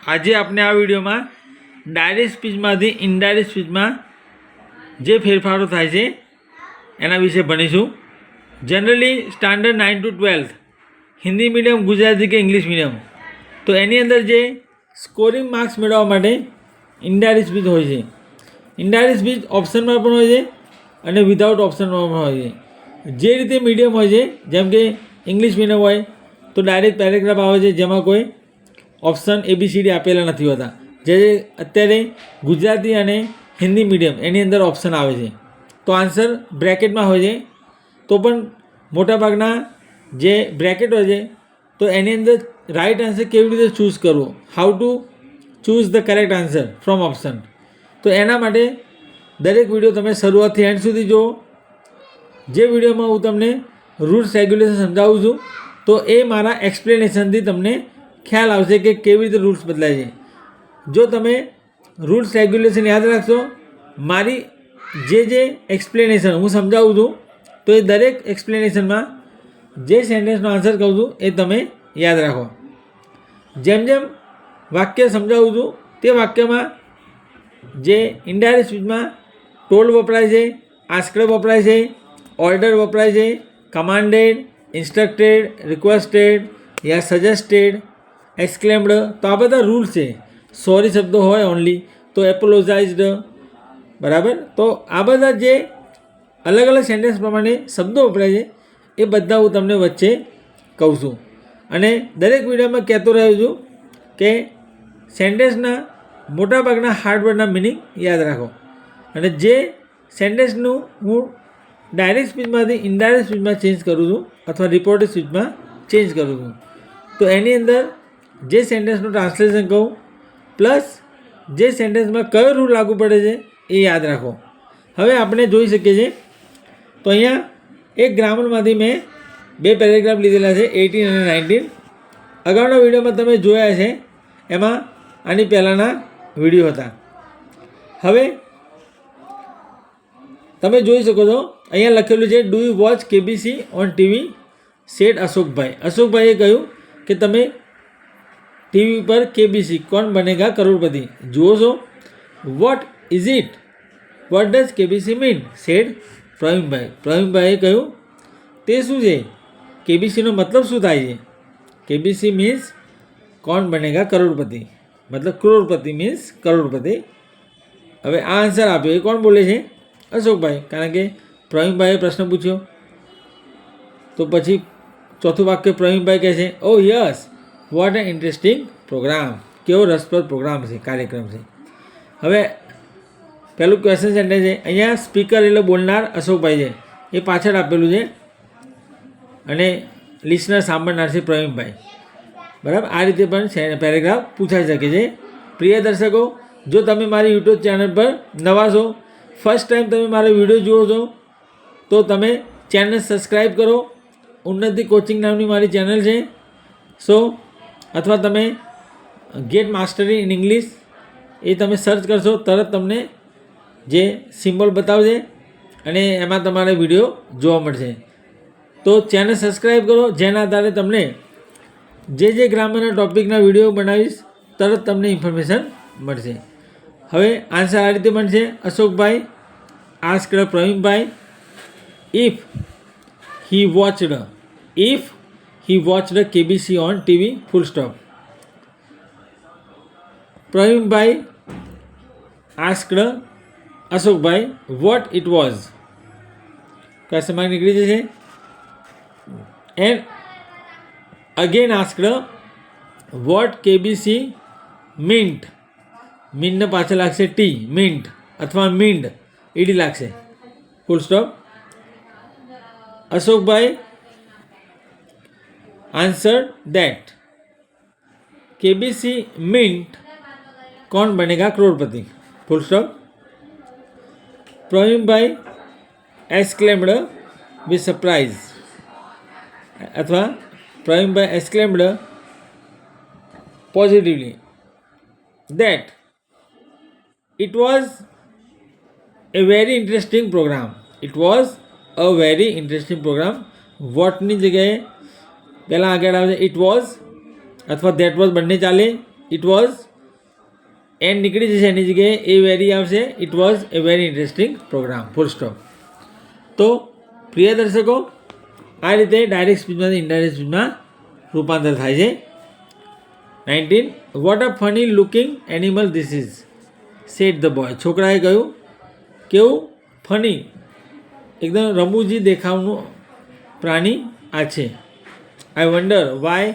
આજે આપણે આ વિડીયોમાં ડાયરેક્ટ સ્પીચમાંથી ઇનડાયરેક્ટ સ્પીચમાં જે ફેરફારો થાય છે એના વિશે ભણીશું. Generally standard 9 to 12 Hindi medium, Gujarati કે ઇંગ્લિશ મીડિયમ, તો એની અંદર જે સ્કોરિંગ માર્ક્સ મેળવવા માટે ઇનડાયરેક્ટ સ્પીચ હોય છે. ઇનડાયરેક્ટ સ્પીચ ઓપ્શનમાં પણ હોય છે અને વિધાઉટ ઓપ્શનમાં પણ હોય છે. જે રીતે મીડિયમ હોય છે, જેમ કે ઇંગ્લિશ મીડિયમ હોય તો ડાયરેક્ટ પેરેગ્રાફ આવે છે જેમાં કોઈ ઓપ્શન ABCD આપેલા નથી હોતા. જે અત્યારે ગુજરાતી અને હિન્દી મીડિયમ એની અંદર ઓપ્શન આવે છે, તો આન્સર બ્રેકેટમાં હોય છે. તો પણ મોટાભાગના જે બ્રેકેટ હોય છે તો એની અંદર રાઈટ આન્સર કેવી રીતે ચૂઝ કરવો, how to choose the correct answer from option, તો એના માટે દરેક વિડીયો તમે શરૂઆતથી એન્ડ સુધી જુઓ. જે વિડીયોમાં હું તમને રૂલ્સ રેગ્યુલેશન સમજાવું છું તો એ મારા એક્સપ્લેનેશનથી તમને ખ્યાલ આવશે કે કેવી રીતે રૂલ્સ બદલાય છે. જો તમે રૂલ્સ રેગ્યુલેશન યાદ રાખશો, મારી જે એક્સપ્લેનેશન હું સમજાવું છું તો એ દરેક એક્સપ્લેનેશનમાં જે સેન્ટેન્સનો આન્સર કહું છું એ તમે યાદ રાખો. જેમ જેમ વાક્ય સમજાવું છું તે વાક્યમાં જે ઇનડાયરેક્ટ સ્પીચમાં ટોલ્ડ વપરાય છે, આસ્ક્ડ વપરાય છે, ઓર્ડર વપરાય છે, કમાન્ડેડ, ઇન્સ્ટ્રક્ટેડ, રિક્વેસ્ટેડ યા સજેસ્ટેડ, એક્સક્લેમ્ડ, તો આ બધા રૂલ્સ છે. સોરી શબ્દો હોય ઓનલી તો એપોલોજાઇઝડ, બરાબર. તો આ બધા જે અલગ અલગ સેન્ટેન્સ પ્રમાણે શબ્દો વપરાય છે એ બધા હું તમને વચ્ચે કહું છું. અને દરેક વિડીયોમાં કહેતો રહ્યો છું કે સેન્ટેન્સના મોટાભાગના હાર્ડ વર્ડના મિનિંગ યાદ રાખો. અને જે સેન્ટેન્સનું હું ડાયરેક્ટ સ્પીચમાંથી ઇનડાયરેક્ટ સ્પીચમાં ચેન્જ કરું છું અથવા રિપોર્ટેડ સ્પીચમાં ચેન્જ કરું છું, તો એની અંદર જે સેન્ટેન્સનું ટ્રાન્સલેશન કહું પ્લસ જે સેન્ટેન્સમાં કયો રૂલ લાગુ પડે છે એ યાદ રાખો. હવે આપણે જોઈ શકીએ છીએ તો અહીંયા એક ગ્રામરમાંથી મેં 2 પેરેગ્રાફ લીધેલા છે, 18 અને 19. અગાઉના વિડીયોમાં તમે જોયા છે, એમાં આની પહેલાંના વિડીયો હતા. હવે તમે જોઈ શકો છો અહીંયા લખેલું છે, do you watch KBC on TV said Ashokbhai. અશોકભાઈએ કહ્યું કે તમે ટીવી પર KBC કોણ બનેગા કરોડપતિ જુઓ છો. What is it, what does KBC mean said Pravinbhai. પ્રવીણભાઈએ કહ્યું તે શું છે, KBCનો મતલબ શું થાય છે. KBC મીન્સ કોણ બનેગા કરોડપતિ, મતલબ કરોડપતિ મીન્સ કરોડપતિ. હવે આ આન્સર આપ્યો એ કોણ બોલે છે, અશોકભાઈ, કારણ કે પ્રવીણભાઈએ પ્રશ્ન પૂછ્યો. તો પછી ચોથું વાક્ય પ્રવીણભાઈ કહે છે, oh yes what a interesting program, કેવો રસપ્રદ પ્રોગ્રામ છે, કાર્યક્રમ છે. હવે પહેલું ક્વેશ્ચન સેન્ટેન્સ છે, અહીંયા સ્પીકર એટલે બોલનાર અશોકભાઈ છે, એ પાછળ આપેલું છે અને લિસનર સાંભળનાર છે પ્રવીણભાઈ, બરાબર. આ રીતે પણ પેરેગ્રાફ પૂછાઈ શકે છે. પ્રિય દર્શકો, જો તમે મારી યુટ્યુબ ચેનલ પર નવા છો, ફર્સ્ટ ટાઈમ તમે મારો વિડીયો જુઓ છો, તો તમે ચેનલ સબસ્ક્રાઈબ કરો. ઉન્નતિ કોચિંગ નામની મારી ચેનલ છે. અથવા તમે ગેટ માસ્ટરી ઇન ઇંગ્લિશ એ તમે સર્ચ કરશો, તરત તમને જે સિમ્બોલ બતાવશે અને એમાં તમારે વિડીયો જોવા મળશે. તો ચેનલ સબસ્ક્રાઈબ કરો, જેના આધારે તમને જે ગ્રામરના ટૉપિકના વિડીયો બનાવીશ તરત તમને ઇન્ફોર્મેશન મળશે. હવે આન્સર આ રીતે બનશે, Ashokbhai asked Pravinbhai if he watched KBC on TV full stop. Praveenbhai asked Ashokbhai what it was. Question mark નીકળી જશે. And again asked what KBC meant. Mean ને પાછળ લાગશે T, mint અથવા મીન્ડ ED લાગશે, full stop. Ashokbhai answered that KBC meant Kaun Banega Crorepati, full stop. Pravinbhai exclaimed with surprise अथवा Pravinbhai exclaimed positively that it was a very interesting program. It was a very interesting program. વોટની જગ્યાએ પહેલાં આગળ આવે છે it was અથવા that was, બંને ચાલે. ઇટ વોઝ એન્ડ નીકળી જશે, એની જગ્યાએ એ વેરી આવશે. It was a very interesting program, full stop. તો પ્રિય દર્શકો, આ રીતે ડાયરેક્ટ સ્પીચમાંથી ઇનડાયરેક્ટ સ્પીચમાં રૂપાંતર થાય છે. 19. What a funny looking animal this is, said the boy. છોકરાએ કહ્યું, કેવું ફની, એકદમ રમૂજી દેખાવનું પ્રાણી આ છે. I wonder why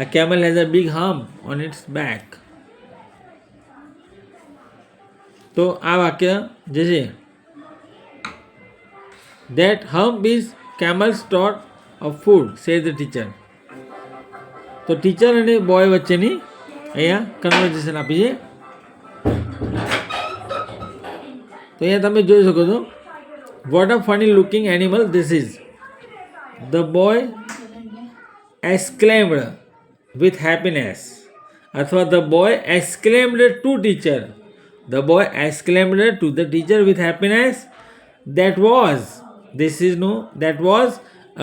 a camel has a big hump on its back. તો આ વાક્ય જે છે, that hump is camel store of food, said the teacher. તો ટીચર અને બોય વચ્ચેની અહીંયા કન્વર્ઝેશન આપી છે. તો અહીંયા તમે જોઈ શકો છો, what a funny looking animal this is, the boy exclaimed with happiness, અથવા the boy exclaimed to teacher, the boy exclaimed to the teacher with happiness, that was, this is no that was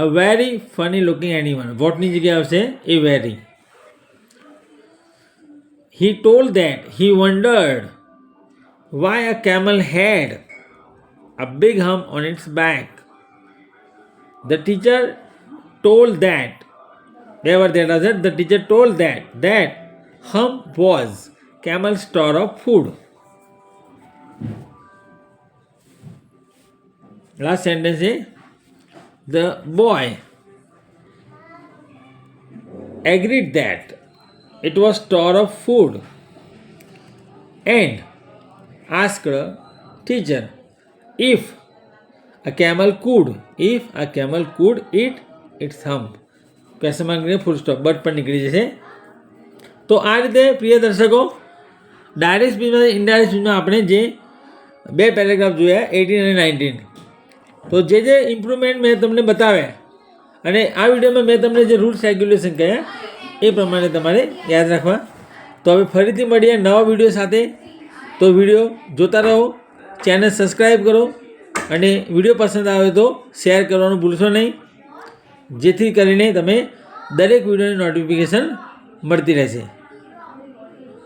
a very funny looking animal. વોટની જગ્યાએ આવશે a very. He told that he wondered why a camel had a big hump on its back. The teacher told that, the teacher told that hump was camel's store of food. Last sentence is, the boy agreed that it was store of food and asked teacher if a camel could eat its hump. question mark ને full stop, but પર નીકળી જશે. તો આ રીતે પ્રિય દર્શકો, direct સ્પીચમાં indirect સ્પીચમાં આપણે જે બે પેરેગ્રાફ જોયા 18 અને 19, તો જે ઇમ્પ્રુવમેન્ટ મેં તમને બતાવ્યા અને આ વિડીયોમાં મેં તમને જે રૂલ્સ રેગ્યુલેશન કહ્યા એ પ્રમાણે તમારે યાદ રાખવા. તો હવે ફરીથી મળીએ નવા વિડીયો સાથે. તો વિડીયો જોતા રહો, ચેનલ સબસ્ક્રાઈબ કરો અને વિડીયો પસંદ આવે તો શેર કરવાનું ભૂલશો નહીં, જેથી કરીને તમે દરેક વિડીયોની નોટિફિકેશન મળતી રહેશે.